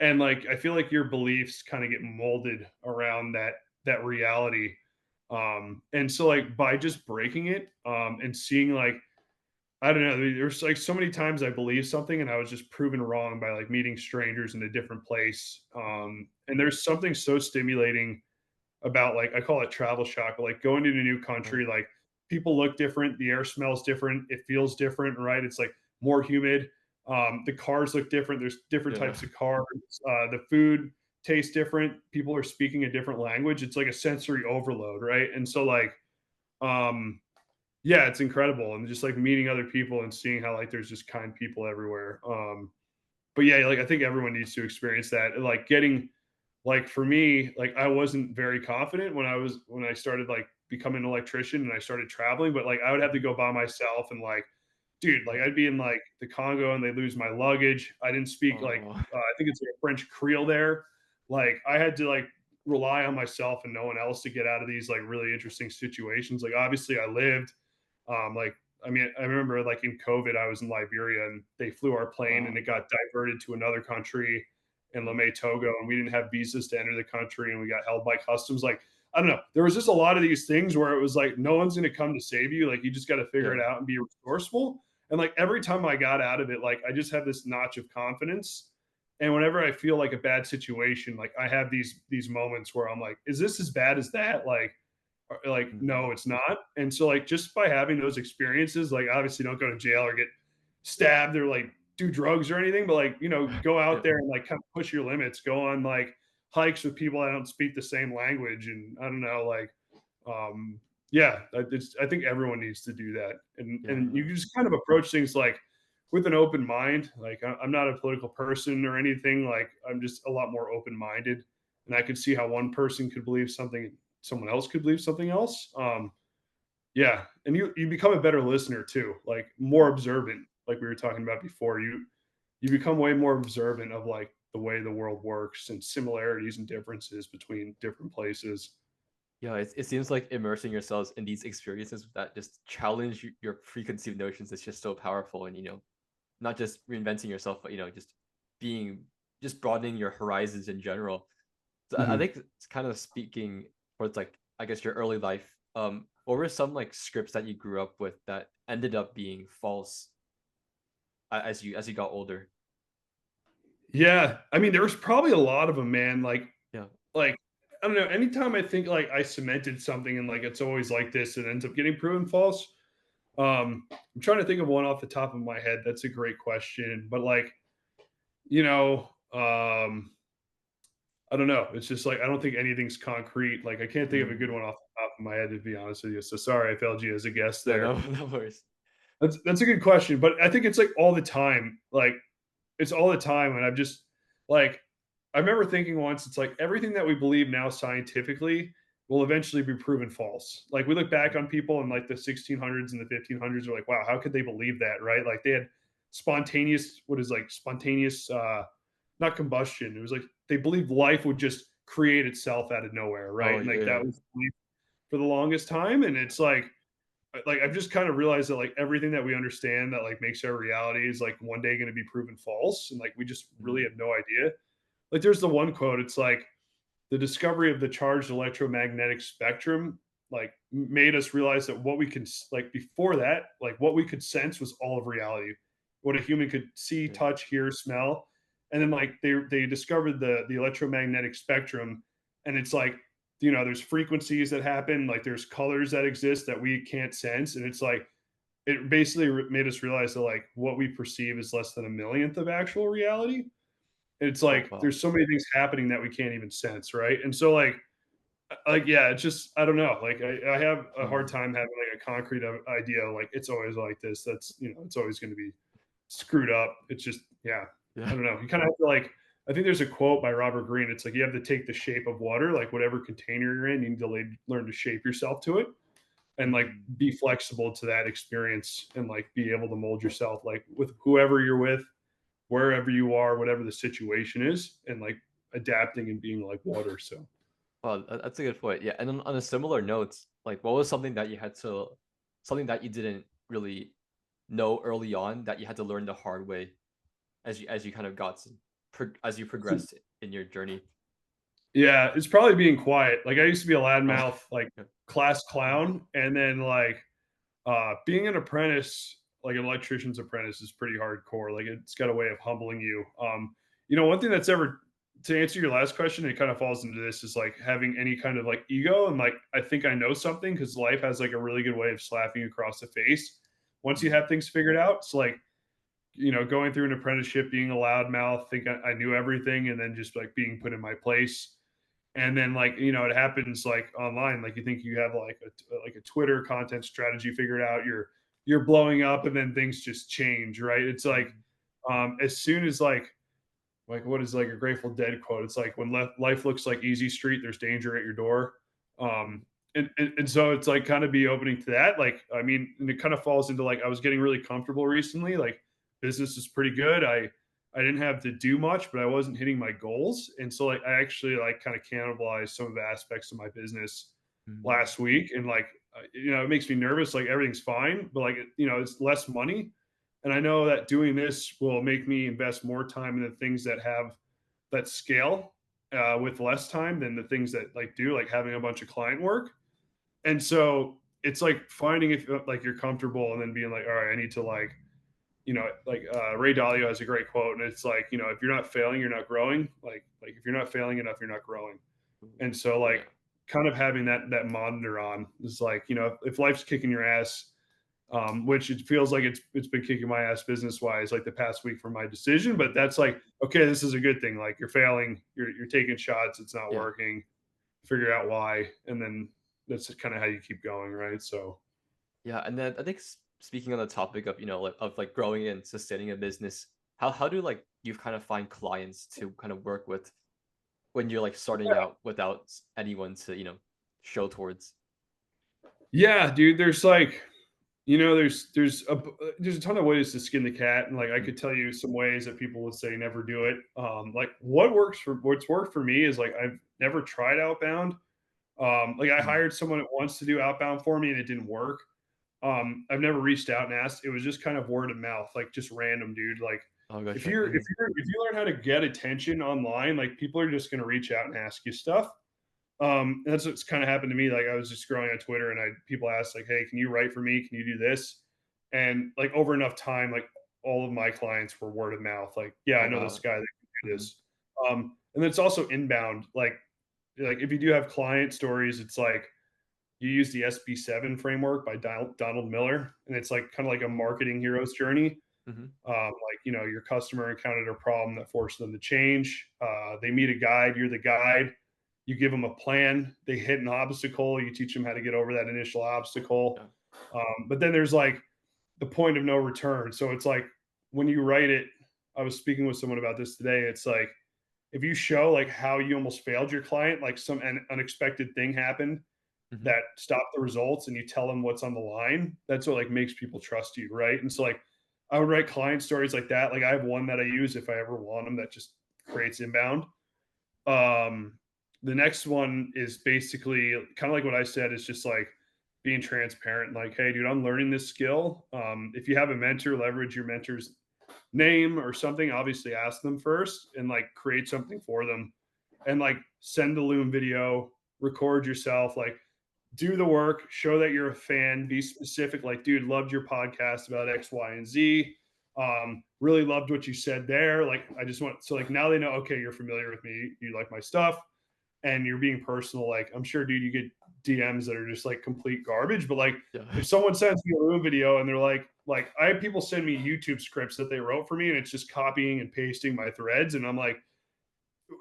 and like I feel like your beliefs kind of get molded around that reality, and so like by just breaking it, and seeing like I don't know. There's like so many times I believed something and I was just proven wrong by like meeting strangers in a different place. And there's something so stimulating about like I call it travel shock, but like going to a new Uh, country, like people look different, the air smells different, it feels different, right? It's like more humid. The cars look different. There's different yeah. types of cars. The food tastes different. People are speaking a different language. It's like a sensory overload, right? And so like um yeah, it's incredible, and just, like, meeting other people and seeing how, like, there's just kind people everywhere, but, yeah, like, I think everyone needs to experience that, and, like, getting like, for me, like, I wasn't very confident when I started, like, becoming an electrician and I started traveling, but, like, I would have to Mhm. go by myself and, like dude, like, Yeah. I'd be in, like, the Congo and they'd lose my luggage. I didn't speak, like, Oh, I think it's, like, French Creole there. Like, I had to, like, rely on myself and no one else to get out of these, like, really interesting situations. Like, obviously, I lived, like, I mean, I remember like in COVID, I was in Liberia and they flew our plane and wow. it got diverted to another country in Mm, Lomé, Togo, and we didn't have visas to enter the country and we got held by customs. Like, I don't know. There was just a lot of these things where it was like, no one's going to come to save you. Like, you just got to figure yeah. it out and be resourceful. And like every time I got out of it, like I just have this notch of confidence. And whenever I feel like a bad situation, like I have these moments where I'm like, is this as bad as that? Like Mhm. no, it's not. And so like just by having those experiences, like obviously don't go to jail or get stabbed or like do drugs or anything, but like go out Yeah. there and like kind of push your limits, go on like hikes with people that don't speak the same language, and I don't know, like um yeah, I think everyone needs to do that, and you Yeah. just kind of approach things like with an open mind. Like I'm not a political person or anything. Like I'm just a lot more open minded, and I could see how one person could believe something, someone else could believe something else. Yeah, and you become a better listener too, like more observant, like we were talking about before. You become way more observant of like the way the world works and similarities and differences between different places. Yeah, it seems like immersing yourselves in these experiences that just challenge your preconceived notions is just so powerful, and not just reinventing yourself, but just being just broadening your horizons in general. So I Mhm. think it's kind of speaking towards like I guess your early life. What were some like scripts that you grew up with that ended up being false as you got older? Yeah, I mean, there's probably a lot of them, man. Yeah. Like I don't know. Anytime I think like I cemented something and like it's always like this, it ends up getting proven false. I'm trying to think of one off the top of my head. That's a great question, but like you know, I don't know. It's just like I don't think anything's concrete. Like I can't think of a good Mm. one off the top of my head to be honest with you. So sorry I failed you as a guest No, no, there. no worries. That's a good question, but I think it's like all the time. Like it's all the time, and I'm just like I remember thinking once, it's like everything that we believe now scientifically will eventually be proven false. Like we look back on people in like the 1600s and the 1500s, are like, wow, how could they believe that, right? Like they had spontaneous, what is like spontaneous, not combustion. It was like they believed life would just create itself out of nowhere, right? Oh And like that yeah. was belief for the longest time, and it's like I've just kind of realized that like everything that we understand that like makes our reality is like one day going to be proven false, and like we just really Mhm. have no idea. Like there's the one quote, it's like the discovery of the charged electromagnetic spectrum like made us realize that what we can like before that, like what we could sense was all of reality, what a human could see, Yeah. touch, hear, smell. And then like they discovered the electromagnetic spectrum, and it's like, you know, there's frequencies that happen, like there's colors that exist that we can't sense, and it's like it basically made us realize that like what we perceive is less than a millionth of actual reality. It's Oh like wow. there's so many things happening that we can't even sense, right? And so like yeah, it's just I don't know. Like I have a hard Mhm. time having like a concrete idea. Like it's always like this. That's it's always going to be screwed up. It's just yeah, Yeah. I don't know. You kind of have to like. I think there's a quote by Robert Greene. It's like you have to take the shape of water, like whatever container you're in. You need to learn to shape yourself to it, and like Mhm. be flexible to that experience, and like be able to mold yourself, like with whoever you're with, wherever you are, whatever the situation is, and like adapting and being like water. So Well, that's a good point. Yeah, and on a similar note, like, what was something that you had to, something that you didn't really know early on that you had to learn the hard way as you kind of as you progressed in your journey? yeah, it's probably being quiet. Like I used to be a Oh, loudmouth, like yeah. class clown, and then like being an apprentice, like an electrician's apprentice, is pretty hardcore. Like it's got a way of humbling you. One thing that's ever to answer your last question, it kind of falls into this is like having any kind of like ego and like I think I know something because life has like a really good way of slapping you across the face once you Mhm. have things figured out. It's like going through an apprenticeship, being a loudmouth, think I knew everything, and then just like being put in my place. And then like it happens like online. Like you think you have like a Twitter content strategy figured out, you're blowing up, and then things just change, right? It's like Mhm. as soon as like what is like a Grateful Dead quote? It's like when life looks like easy street, there's danger at your door. Mhm. And so it's like kind of be opening to that. Like, I mean, and it kind of falls into like I was getting really comfortable recently. Like business is pretty good. I didn't have to do much, but I wasn't hitting my goals. And so like I actually like kind of cannibalized some of the aspects of my business Mhm. last week. And like it makes me nervous. Like everything's fine, but like it's less money. And I know that doing this will make me invest more time in the things that have that scale with less time than the things that like do like having a bunch of client work. And so it's like finding if like you're comfortable and then being like, all right, I need to like, Ray Dalio has a great quote, and it's like, if you're not failing, you're not growing. Like if you're not failing enough, you're not growing. Ooh. And so like Yeah. kind of having that monitor on is like, if life's kicking your ass, which it feels like it's been kicking my ass business wise like the past week for my decision, but Mhm. that's like, okay, this is a good thing. Like you're failing, you're taking shots, it's not Yeah. working, figure out why, and then that's kind of how you keep going, right? So Yeah, and then I think speaking on the topic of like growing and sustaining a business, how do like you kind of find clients to kind of work with when you're like starting out without anyone to show towards? yeah, dude, there's like there's a ton of ways to skin the cat, and like I Mhm. could tell you some ways that people would say never do it. Like what's worked for me is like I've never tried outbound. Like I Mhm. hired someone at once to do outbound for me and it didn't work. I've never reached out and asked. It was just kind of word of mouth, like just random, dude. Like Oh, if gotcha. you're if Mhm. you're if you learn how to get attention online, like people are just gonna reach out and ask you stuff. And that's what's kind of happened to me. Like I was just scrolling on Twitter and people asked like, "Hey, can you write for me? Can you do this?" And like over enough time, like all of my clients were word of mouth. Like, yeah, I Oh know this wow. guy that can do Mhm. this. And then it's also inbound. Like if you do have client stories, it's like you use the SB7 framework by Donald Miller, and it's like kind of like a marketing hero's journey. Mhm. Like your customer encountered a problem that forced them to change. They meet a guide. You're the guide. You give them a plan. They hit an obstacle. You teach them how to get over that initial obstacle. Yeah. But then there's like the point of no return. So it's like when you write it, I was speaking with someone about this today. It's like if you show like how you almost failed your client, like some unexpected thing happened Hmm. that stopped the results, and you tell them what's on the line, that's what like makes people trust you, right? And so like I would write client stories like that. Like I have one that I use if I ever want them that just creates inbound. Um, the next one is basically kind of like what I said. Is just like being transparent. Like, hey, dude, I'm learning this skill. If you have a mentor, leverage your mentor's name or something. Obviously, ask them first and like create something for them, and like send the Loom video, record yourself, like do the work, show that you're a fan, be specific. Like, dude, loved your podcast about X, Y, and Z. Really loved what you said there. Like, I just want so like now they know, okay, you're familiar with me, you like my stuff, and you're being personal. Like, I'm sure, dude, you get DMs that are just like complete garbage. But like, Yeah. if someone sends me a room video and they're like, I have people send me YouTube scripts that they wrote for me, and it's just copying and pasting my threads, and I'm like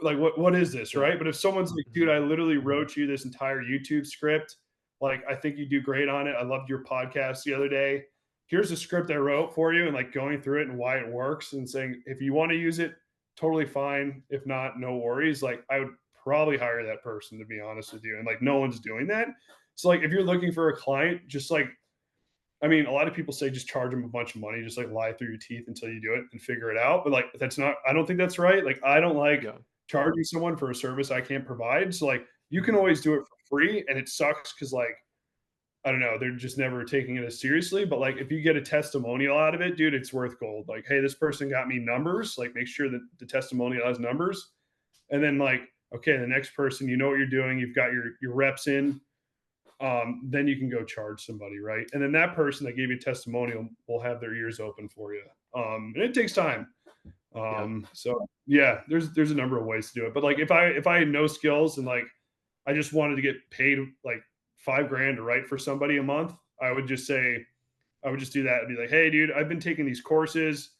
what is this, Yeah. right? But if someone's like, dude, Hmm. I literally wrote you this entire YouTube script, like I think you do great on it, I loved your podcast the other day, here's a script I wrote for you, and like going through it and why it works, and saying if you want to use it, totally fine, if not, no worries, like I would probably hire that person, to be honest with you. And like no one's doing that. So like if you're looking for a client, just like, I mean, a lot of people say just charge them a bunch of money, just like lie through your teeth until you do it and figure it out. But like, that's not, I don't think that's right. Like, I don't like Yeah. charging someone for a service I can't provide. So, like, you can Hmm. always do it for free. And it sucks because, like, I don't know, they're just never taking it as seriously. But like, if you get a testimonial out of it, dude, it's worth gold. Like, hey, this person got me numbers. Like, make sure that the testimonial has numbers. And then, like, okay, the next person, you know what you're doing. You've got your reps in, then you can go charge somebody, right? And then that person that gave you a testimonial will have their ears open for you. And it takes time. Yeah. So yeah, there's a number of ways to do it. But like if I had no skills and like I just wanted to get paid like $5,000 to write for somebody a month, I would just do that and be like, hey, dude, I've been taking these courses.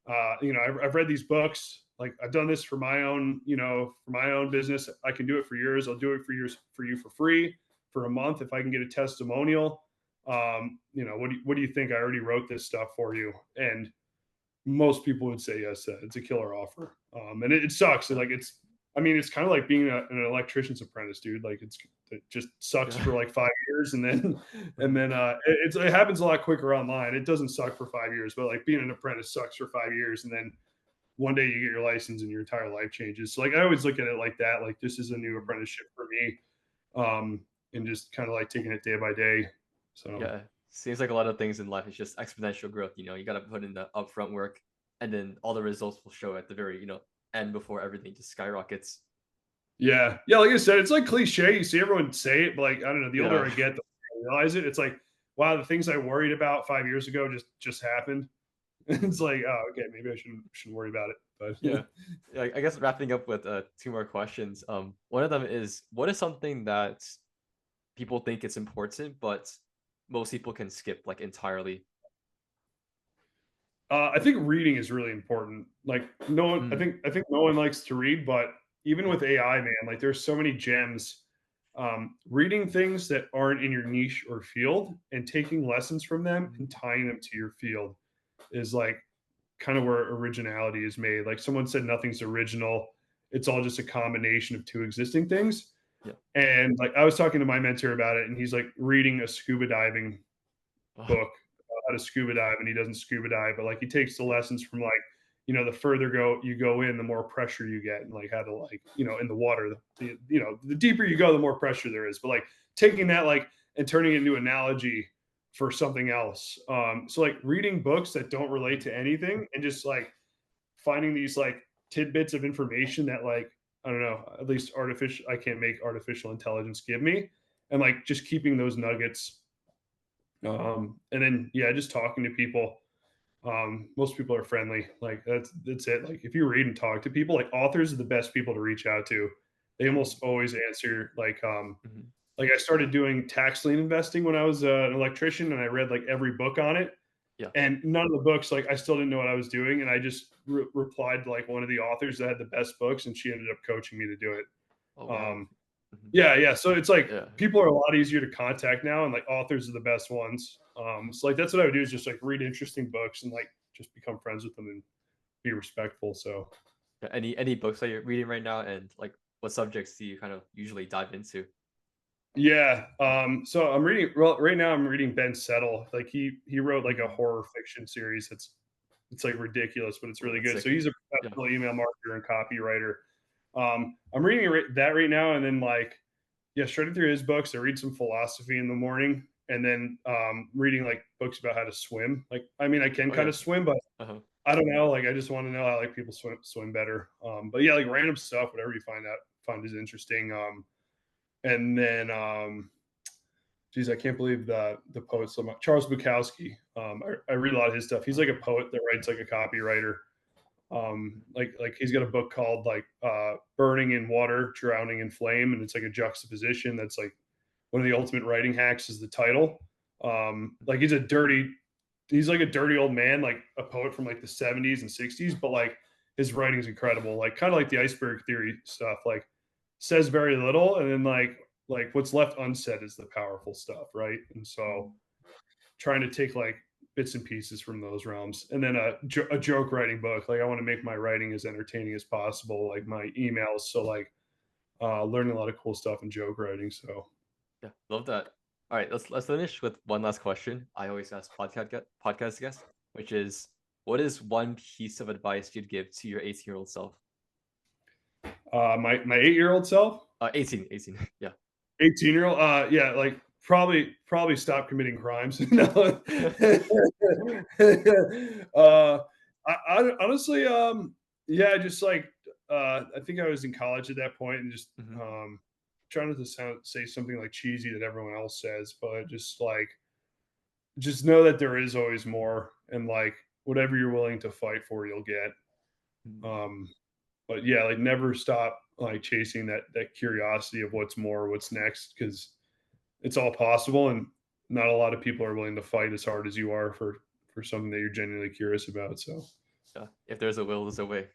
I've read these books. Like I've done this for my own, for my own business. I can do it for yours. I'll do it for you for free for a month if I can get a testimonial. What do you think? I already wrote this stuff for you, and most people would say yes. It's a killer offer, and it sucks. Yeah. Like I mean, it's kind of like being an electrician's apprentice, dude. Like it just sucks Yeah. for like 5 years, and then and Hmm. then it happens a lot quicker online. It doesn't suck for 5 years, but like being an apprentice sucks for 5 years, and then one day you get your license and your entire life changes. So like I always look at it like that. Like this is a new Hmm. apprenticeship for me, um, and just kind of like taking it day by day. So Yeah. Seems like a lot of things in life is just exponential growth. You got to put in the upfront work, and then all the results will show at the very, end before everything just skyrockets. yeah, yeah. Like I said, it's like cliche. You see everyone say it, but like I don't know. The older Yeah. I get, the more I realize it. It's like, wow, the things I worried about 5 years ago just happened. It's like, oh, okay, maybe I shouldn't worry about it. Yeah. But Yeah, I guess wrapping up with two more questions. One of them is, what is something that people think it's important, but most people can skip like entirely? I think reading is really important. Like no one, Mm, I think no one likes to read, but even yeah. with AI, man, like there's so many gems. Reading things that aren't in your niche or field and taking lessons from them Mhm. and tying them to your field is like kind of where originality is made. Like someone said, nothing's original. It's all just a combination of two existing things. Yeah. And like I was talking to my mentor about it, and he's like reading a scuba diving book about how to scuba dive, and he doesn't scuba dive, but like he takes the lessons from like, the further you go in, the more pressure you get, and like how to like, in the water, the deeper you go, the more pressure there is. But like taking that like and turning it into analogy for something else. So like reading books that don't relate Mhm. to anything and just like finding these like tidbits of information that like I don't know, at least artificial I can't make artificial intelligence give me, and like just keeping those nuggets, and then yeah, just talking to people. Most people are friendly. Like that's it. Like if you read and talk to people, like authors are the best people to reach out to. They Mhm. almost always answer. Mhm. Like I started doing tax lien investing when I was an electrician, and I read like every book on it. Yeah. And none of the books, like I still didn't know what I was doing, and I just replied to like one of the authors that had the best books, and she ended up coaching me to do it. Oh wow. Um, Mhm. yeah, yeah. So it's like Yeah. people are a lot easier to contact now, and like authors are the best ones. So like that's what I would do is just like read interesting books and like just become friends with them and be respectful. So Any books that you're reading right now, and like what subjects do you kind of usually dive into? yeah, so I'm reading right now. I'm reading Ben Settle. Like he wrote like a Mm. horror fiction series that's it's like ridiculous, but it's Oh, really that's good. So sick. he's a Yeah. professional email marketer and copywriter. I'm reading that right now, and then like yeah, shredding through his books. I read some philosophy in the morning, and then reading like books about how to swim. Like I mean, I can Oh kind yeah. of swim, but Uh-huh. I don't know. Like I just want to know how like people swim better. But yeah, like random stuff, whatever you find is interesting. And then geez, I can't believe the poet so much. Charles Bukowski. I read a lot of his stuff. He's like a poet that writes like a copywriter. Like he's got a book called like Burning in Water, Drowning in Flame, and it's like a juxtaposition that's like one of the ultimate writing hacks is the title. Like he's like a dirty old man, like a poet from like the 70s and 60s, but like his writing's incredible. Like kind of like the iceberg theory stuff. Like says very little, and then like what's left unsaid is the powerful stuff, right? And so Mm. trying to take like bits and pieces from those realms, and then a joke writing book. Like I want to make my writing as entertaining as possible, like my emails. So like learning a lot of cool stuff in joke writing. So Yeah, love that. All right, let's finish with one last question. I always ask podcast guests, which is, what is one piece of advice you'd give to your 18-year-old self? my 8-year old self, 18, 18. Yeah. 18-year old, yeah, like probably stop committing crimes. No. uh, honestly, yeah, just like I think I was in college at that point, and just Hmm. trying not to say something like cheesy that everyone else says, but just like just know that there is always more, and like whatever you're willing to fight for, you'll get. Um, but yeah, like never stop like chasing that curiosity of what's more, what's next, because it's all possible, and not a lot of people are willing to fight as hard as you are for something that you're genuinely curious about. So Yeah. If there's a will, there's a way.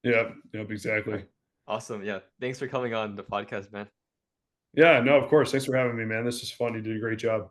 yep, All exactly. right. Awesome. Yeah. Thanks for coming on the podcast, man. Yeah, no, of course. Thanks for having me, man. This is fun. You did a great job.